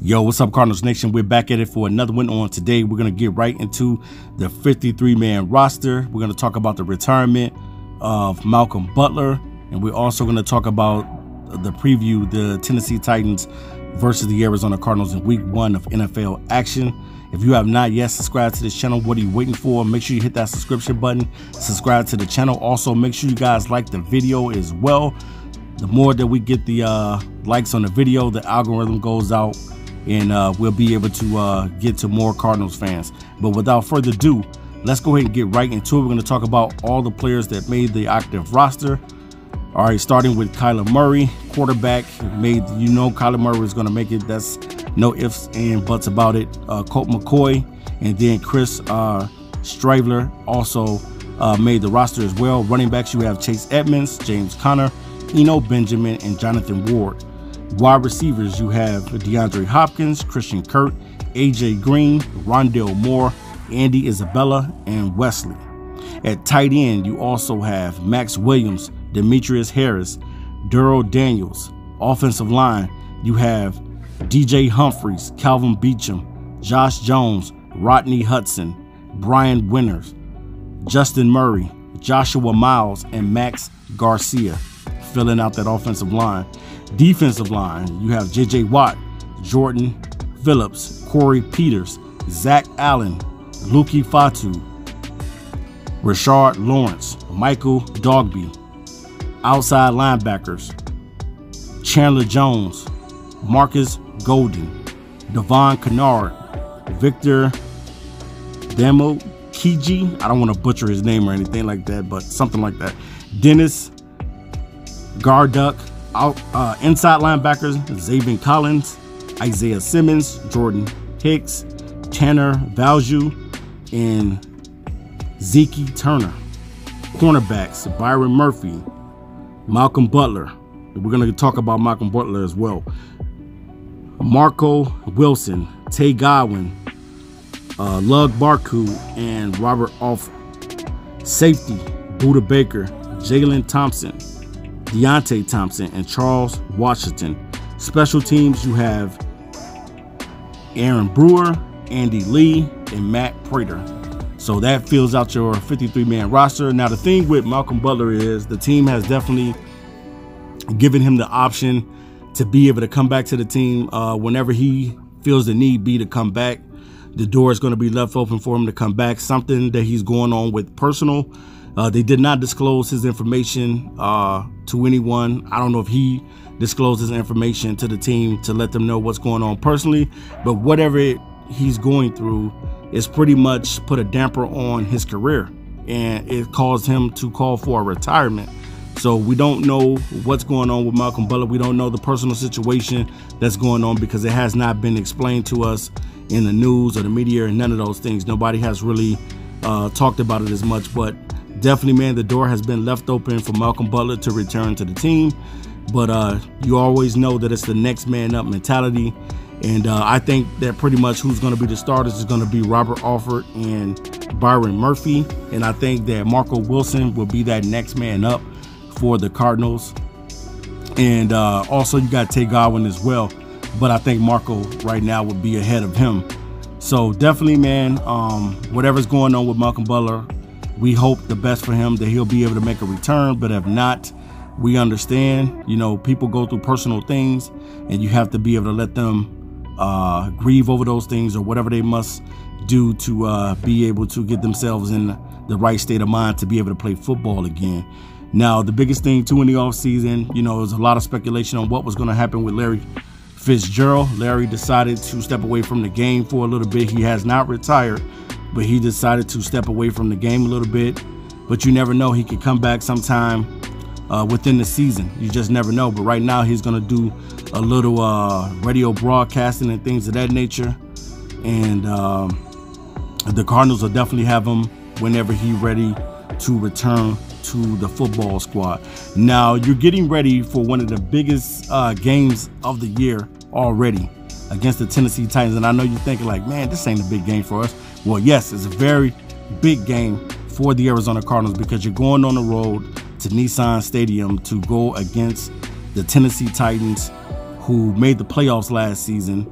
Yo, what's up, Cardinals Nation? We're back at it for another one. On today, we're going to get right into the 53-man roster. We're going to talk about the retirement of Malcolm Butler, and we're also going to talk about the preview, the Tennessee Titans versus the Arizona Cardinals in week 1 of NFL action. If you have not yet subscribed to this channel, what are you waiting for? Make sure you hit that subscription button, subscribe to the channel. Also, make sure you guys like the video as well. The more that we get the likes on the video, the algorithm goes out, and we'll be able to get to more Cardinals fans. But without further ado, let's go ahead and get right into it. We're going to talk about all the players that made the active roster. All right, starting with Kyla Murray, quarterback. Kyla Murray is going to make it. That's no ifs and buts about it. Colt McCoy and then Chris Stravler also made the roster as well. Running backs, you have Chase Edmonds, James Conner, Eno Benjamin, and Jonathan Ward. Wide receivers, you have DeAndre Hopkins, Christian Kirk, AJ Green, Rondale Moore, Andy Isabella, and Wesley. At tight end, you also have Max Williams, Demetrius Harris, Daryl Daniels. Offensive line, you have DJ Humphries, Calvin Beecham, Josh Jones, Rodney Hudson, Brian Winters, Justin Murray, Joshua Miles, and Max Garcia filling out that offensive line. Defensive line, you have J.J. Watt, Jordan Phillips, Corey Peters, Zach Allen, Luki Fatu, Rashard Lawrence, Michael Dogby. Outside linebackers, Chandler Jones, Marcus Golden, Devon Kennard, Victor Damokiji, I don't want to butcher his name or anything like that, but something like that. Dennis Garduck. Inside linebackers, Zaven Collins, Isaiah Simmons, Jordan Hicks, Tanner Valju, and Zeke Turner. Cornerbacks, Byron Murphy, Malcolm Butler. We're going to talk about Malcolm Butler as well. Marco Wilson, Tay Godwin, Lug Barku, and Robert Alford. Safety, Buda Baker, Jalen Thompson, Deontay Thompson, and Charles Washington. Special teams, you have Aaron Brewer, Andy Lee, and Matt Prater. So that fills out your 53-man roster. Now, the thing with Malcolm Butler is the team has definitely given him the option to be able to come back to the team whenever he feels the need be to come back. The door is going to be left open for him to come back. Something that he's going on with personal. They did not disclose his information to anyone. I don't know if he disclosed his information to the team to let them know what's going on personally, but whatever he's going through is pretty much put a damper on his career, and it caused him to call for a retirement. So we don't know what's going on with Malcolm Butler. We don't know the personal situation that's going on because it has not been explained to us in the news or the media and none of those things. Nobody has really talked about it as much, but definitely, man, the door has been left open for Malcolm Butler to return to the team. But you always know that it's the next man up mentality. And I think that pretty much who's going to be the starters is going to be Robert Alford and Byron Murphy. And I think that Marco Wilson will be that next man up for the Cardinals. And also you got Tay Godwin as well. But I think Marco right now would be ahead of him. So definitely, man, whatever's going on with Malcolm Butler, we hope the best for him, that he'll be able to make a return. But if not, we understand, people go through personal things and you have to be able to let them grieve over those things or whatever they must do to be able to get themselves in the right state of mind to be able to play football again. Now, the biggest thing too in the offseason, there's a lot of speculation on what was going to happen with Larry Fitzgerald. Larry decided to step away from the game for a little bit. He has not retired, but he decided to step away from the game a little bit. But you never know, he could come back sometime within the season. You just never know. But right now he's going to do a little radio broadcasting and things of that nature. And the Cardinals will definitely have him whenever he's ready to return to the football squad. Now, you're getting ready for one of the biggest games of the year already against the Tennessee Titans. And I know you're thinking like, man, this ain't a big game for us. Well, yes, it's a very big game for the Arizona Cardinals because you're going on the road to Nissan Stadium to go against the Tennessee Titans, who made the playoffs last season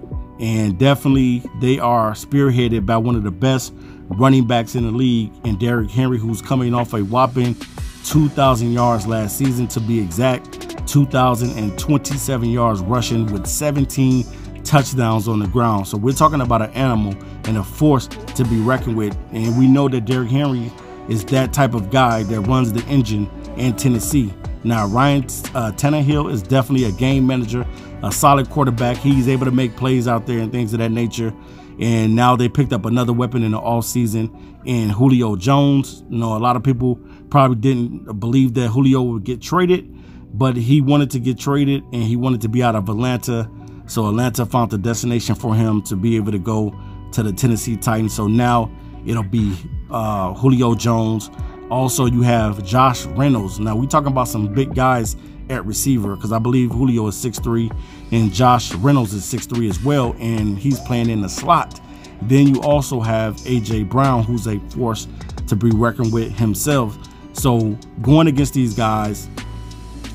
And definitely they are spearheaded by one of the best running backs in the league, and Derrick Henry, who's coming off a whopping 2,000 yards last season, to be exact, 2,027 yards rushing with 17 touchdowns on the ground. So we're talking about an animal and a force to be reckoned with. And we know that Derrick Henry is that type of guy that runs the engine in Tennessee. Now, Ryan Tannehill is definitely a game manager, a solid quarterback. He's able to make plays out there and things of that nature. And now they picked up another weapon in the offseason in Julio Jones. You know, a lot of people probably didn't believe that Julio would get traded, but he wanted to get traded and he wanted to be out of Atlanta. So Atlanta found the destination for him to be able to go to the Tennessee Titans. So now it'll be Julio Jones. Also, you have Josh Reynolds. Now, we're talking about some big guys at receiver, because I believe Julio is 6'3", and Josh Reynolds is 6'3" as well, and he's playing in the slot. Then you also have A.J. Brown, who's a force to be reckoned with himself. So going against these guys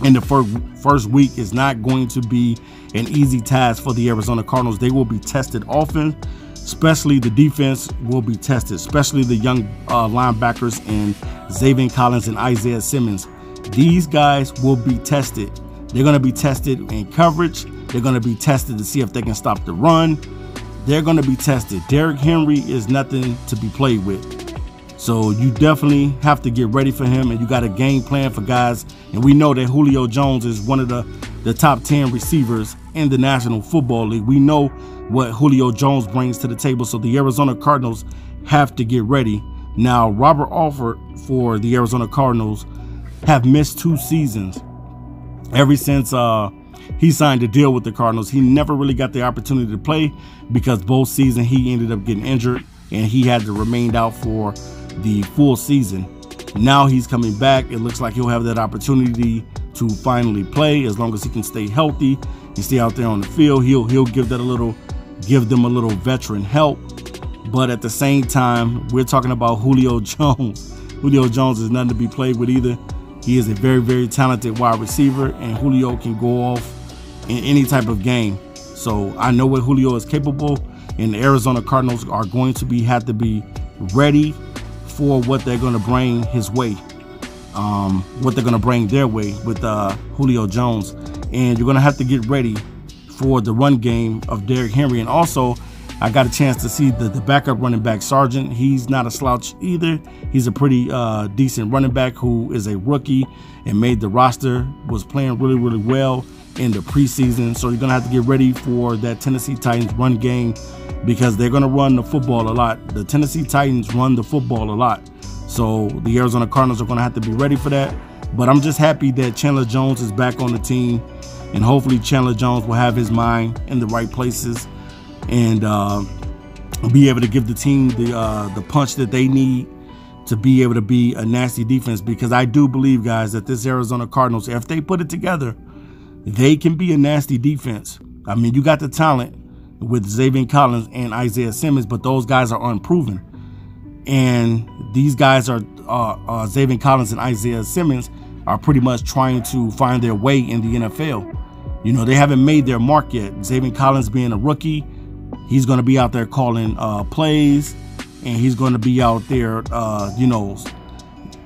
in the first week is not going to be an easy task for the Arizona Cardinals. They will be tested often, especially the defense will be tested, especially the young linebackers in Xavier Collins and Isaiah Simmons. These guys will be tested. They're going to be tested in coverage. They're going to be tested to see if they can stop the run. They're going to be tested. Derrick Henry is nothing to be played with. So you definitely have to get ready for him, and you got a game plan for guys. And we know that Julio Jones is one of the top 10 receivers in the National Football League. We know what Julio Jones brings to the table. So the Arizona Cardinals have to get ready. Now, Robert Alford for the Arizona Cardinals have missed 2 seasons. Ever since he signed a deal with the Cardinals, he never really got the opportunity to play, because both seasons he ended up getting injured and he had to remain out for the full season. Now he's coming back. It looks like he'll have that opportunity to finally play, as long as he can stay healthy and stay out there on the field. He'll give them a little veteran help. But at the same time, we're talking about Julio Jones. Julio Jones is nothing to be played with either. He is a very, very talented wide receiver, and Julio can go off in any type of game. So I know what Julio is capable, and the Arizona Cardinals are going to have to be ready for what they're going to bring his way, what they're going to bring their way with Julio Jones. And you're going to have to get ready for the run game of Derrick Henry. And also, I got a chance to see the backup running back, Sargent. He's not a slouch either. He's a pretty decent running back who is a rookie and made the roster, was playing really, really well in the preseason. So you're going to have to get ready for that Tennessee Titans run game, because they're going to run the football a lot. The Tennessee Titans run the football a lot. So the Arizona Cardinals are going to have to be ready for that. But I'm just happy that Chandler Jones is back on the team, and hopefully Chandler Jones will have his mind in the right places and be able to give the team the punch that they need to be able to be a nasty defense. Because I do believe, guys, that this Arizona Cardinals, if they put it together, they can be a nasty defense. I mean, you got the talent with Xavier Collins and Isaiah Simmons, but those guys are unproven. And these guys are Xavier Collins and Isaiah Simmons are pretty much trying to find their way in the NFL. You know, they haven't made their mark yet. Xavier Collins being a rookie, he's going to be out there calling plays, and he's going to be out there, you know,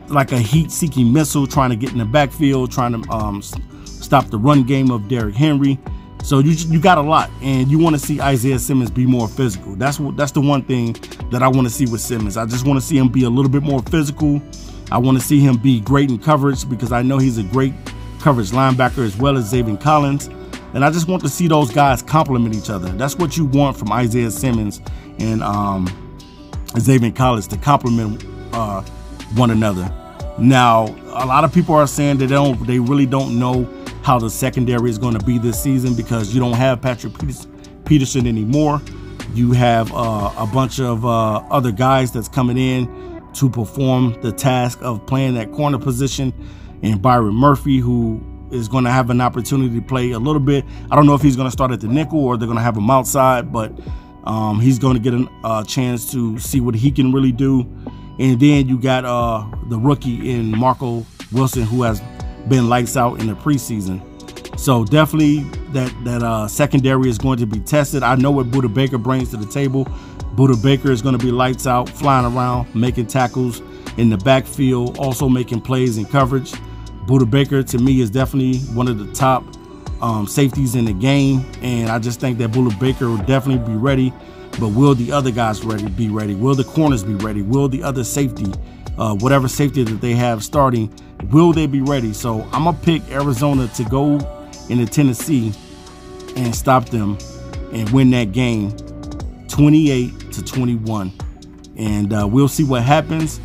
like a heat-seeking missile, trying to get in the backfield, trying to stop the run game of Derrick Henry. So you got a lot, and you want to see Isaiah Simmons be more physical. That's the one thing that I want to see with Simmons. I just want to see him be a little bit more physical. I want to see him be great in coverage, because I know he's a great coverage linebacker as well as Xavier Collins. And I just want to see those guys complement each other. That's what you want from Isaiah Simmons and Xavier Collins, to complement one another. Now, a lot of people are saying that they really don't know how the secondary is going to be this season, because you don't have Patrick Peterson anymore. You have a bunch of other guys that's coming in to perform the task of playing that corner position, and Byron Murphy, who is going to have an opportunity to play a little bit. I don't know if he's going to start at the nickel or they're going to have him outside, but he's going to get a chance to see what he can really do. And then you got the rookie in Marco Wilson, who has been lights out in the preseason. So definitely that secondary is going to be tested. I know what Budda Baker brings to the table. Budda Baker is going to be lights out, flying around, making tackles in the backfield, also making plays in coverage. Budda Baker, to me, is definitely one of the top safeties in the game, and I just think that Budda Baker will definitely be ready. But will the other guys be ready? Will the corners be ready? Will the other safety, whatever safety that they have starting, will they be ready? So I'm gonna pick Arizona to go into Tennessee and stop them and win that game 28-21. And we'll see what happens.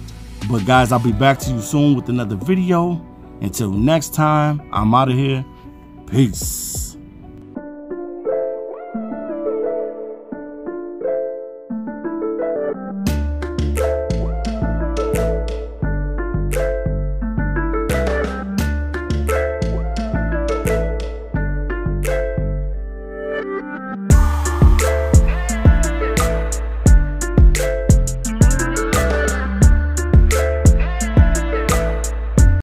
But guys, I'll be back to you soon with another video. Until next time, I'm out of here. Peace.